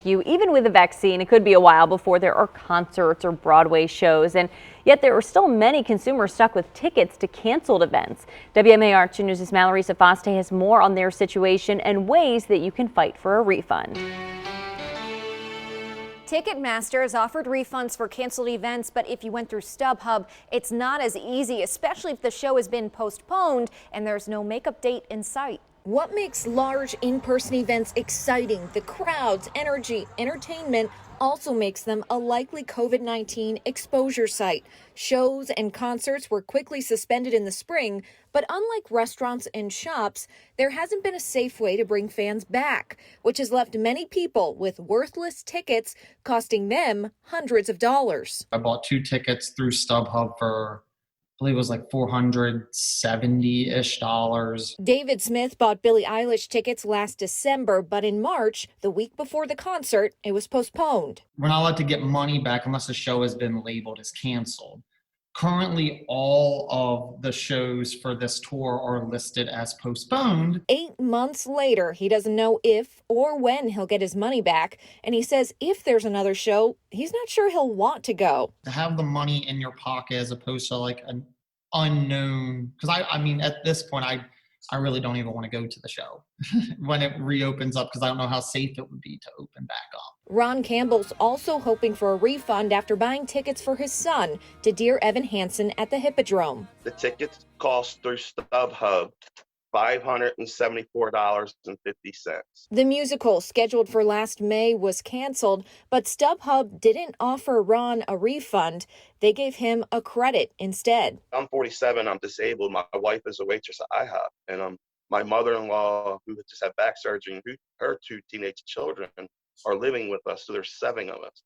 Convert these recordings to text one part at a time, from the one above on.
you. Even with a vaccine, it could be a while before there are concerts or Broadway shows, and yet there are still many consumers stuck with tickets to canceled events. WMAR 2 News' Mallory Safaste has more on their situation and ways that you can fight for a refund. Ticketmaster has offered refunds for canceled events, but if you went through StubHub, it's not as easy, especially if the show has been postponed and there's no makeup date in sight. What makes large in-person events exciting? The crowds, energy, entertainment also makes them a likely COVID-19 exposure site. Shows and concerts were quickly suspended in the spring, but unlike restaurants and shops, there hasn't been a safe way to bring fans back, which has left many people with worthless tickets costing them hundreds of dollars. I bought 2 tickets through StubHub for, I believe it was like $470-ish. David Smith bought Billie Eilish tickets last December, but in March, the week before the concert, it was postponed. We're not allowed to get money back unless the show has been labeled as canceled. Currently, all of the shows for this tour are listed as postponed. 8 months later, he doesn't know if or when he'll get his money back, and he says if there's another show, he's not sure he'll want to go. To have the money in your pocket as opposed to like an unknown, because I mean, at this point, I really don't even want to go to the show when it reopens up because I don't know how safe it would be to open back up. Ron Campbell's also hoping for a refund after buying tickets for his son to Dear Evan Hansen at the Hippodrome. The tickets cost through StubHub $574.50. The musical, scheduled for last May, was canceled, but StubHub didn't offer Ron a refund. They gave him a credit instead. I'm 47. I'm disabled. My wife is a waitress at IHOP, and my mother-in-law, who just had back surgery, and her 2 teenage children are living with us, so there's 7 of us.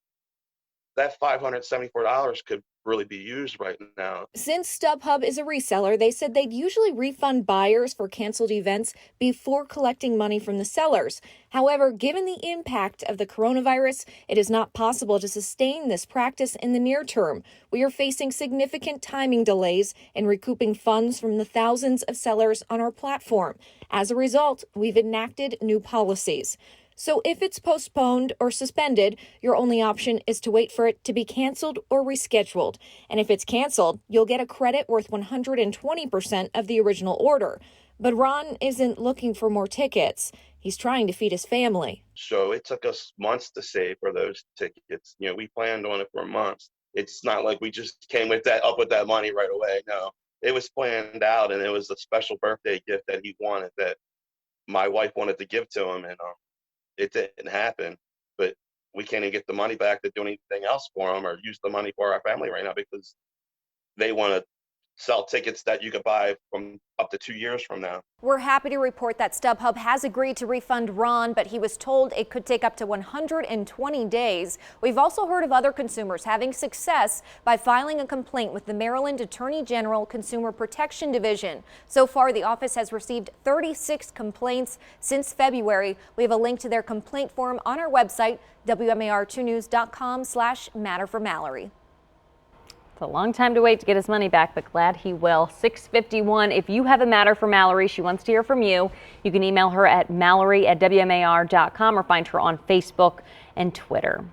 That $574 could really be used right now. Since StubHub is a reseller, they said they'd usually refund buyers for canceled events before collecting money from the sellers. However, given the impact of the coronavirus, it is not possible to sustain this practice in the near term. We are facing significant timing delays in recouping funds from the thousands of sellers on our platform. As a result, we've enacted new policies. So if it's postponed or suspended, your only option is to wait for it to be canceled or rescheduled. And if it's canceled, you'll get a credit worth 120% of the original order. But Ron isn't looking for more tickets. He's trying to feed his family. So it took us months to save for those tickets. You know, we planned on it for months. It's not like we just came with that money right away. No, it was planned out, and it was a special birthday gift that he wanted, that my wife wanted to give to him, and it didn't happen, but we can't even get the money back to do anything else for them or use the money for our family right now because they want to sell tickets that you could buy from up to 2 years from now. We're happy to report that StubHub has agreed to refund Ron, but he was told it could take up to 120 days. We've also heard of other consumers having success by filing a complaint with the Maryland Attorney General Consumer Protection Division. So far, the office has received 36 complaints since February. We have a link to their complaint form on our website, WMAR2news.com/matterformallory. It's a long time to wait to get his money back, but glad he will. 6:51. If you have a matter for Mallory, she wants to hear from you. You can email her at mallory@wmar.com or find her on Facebook and Twitter.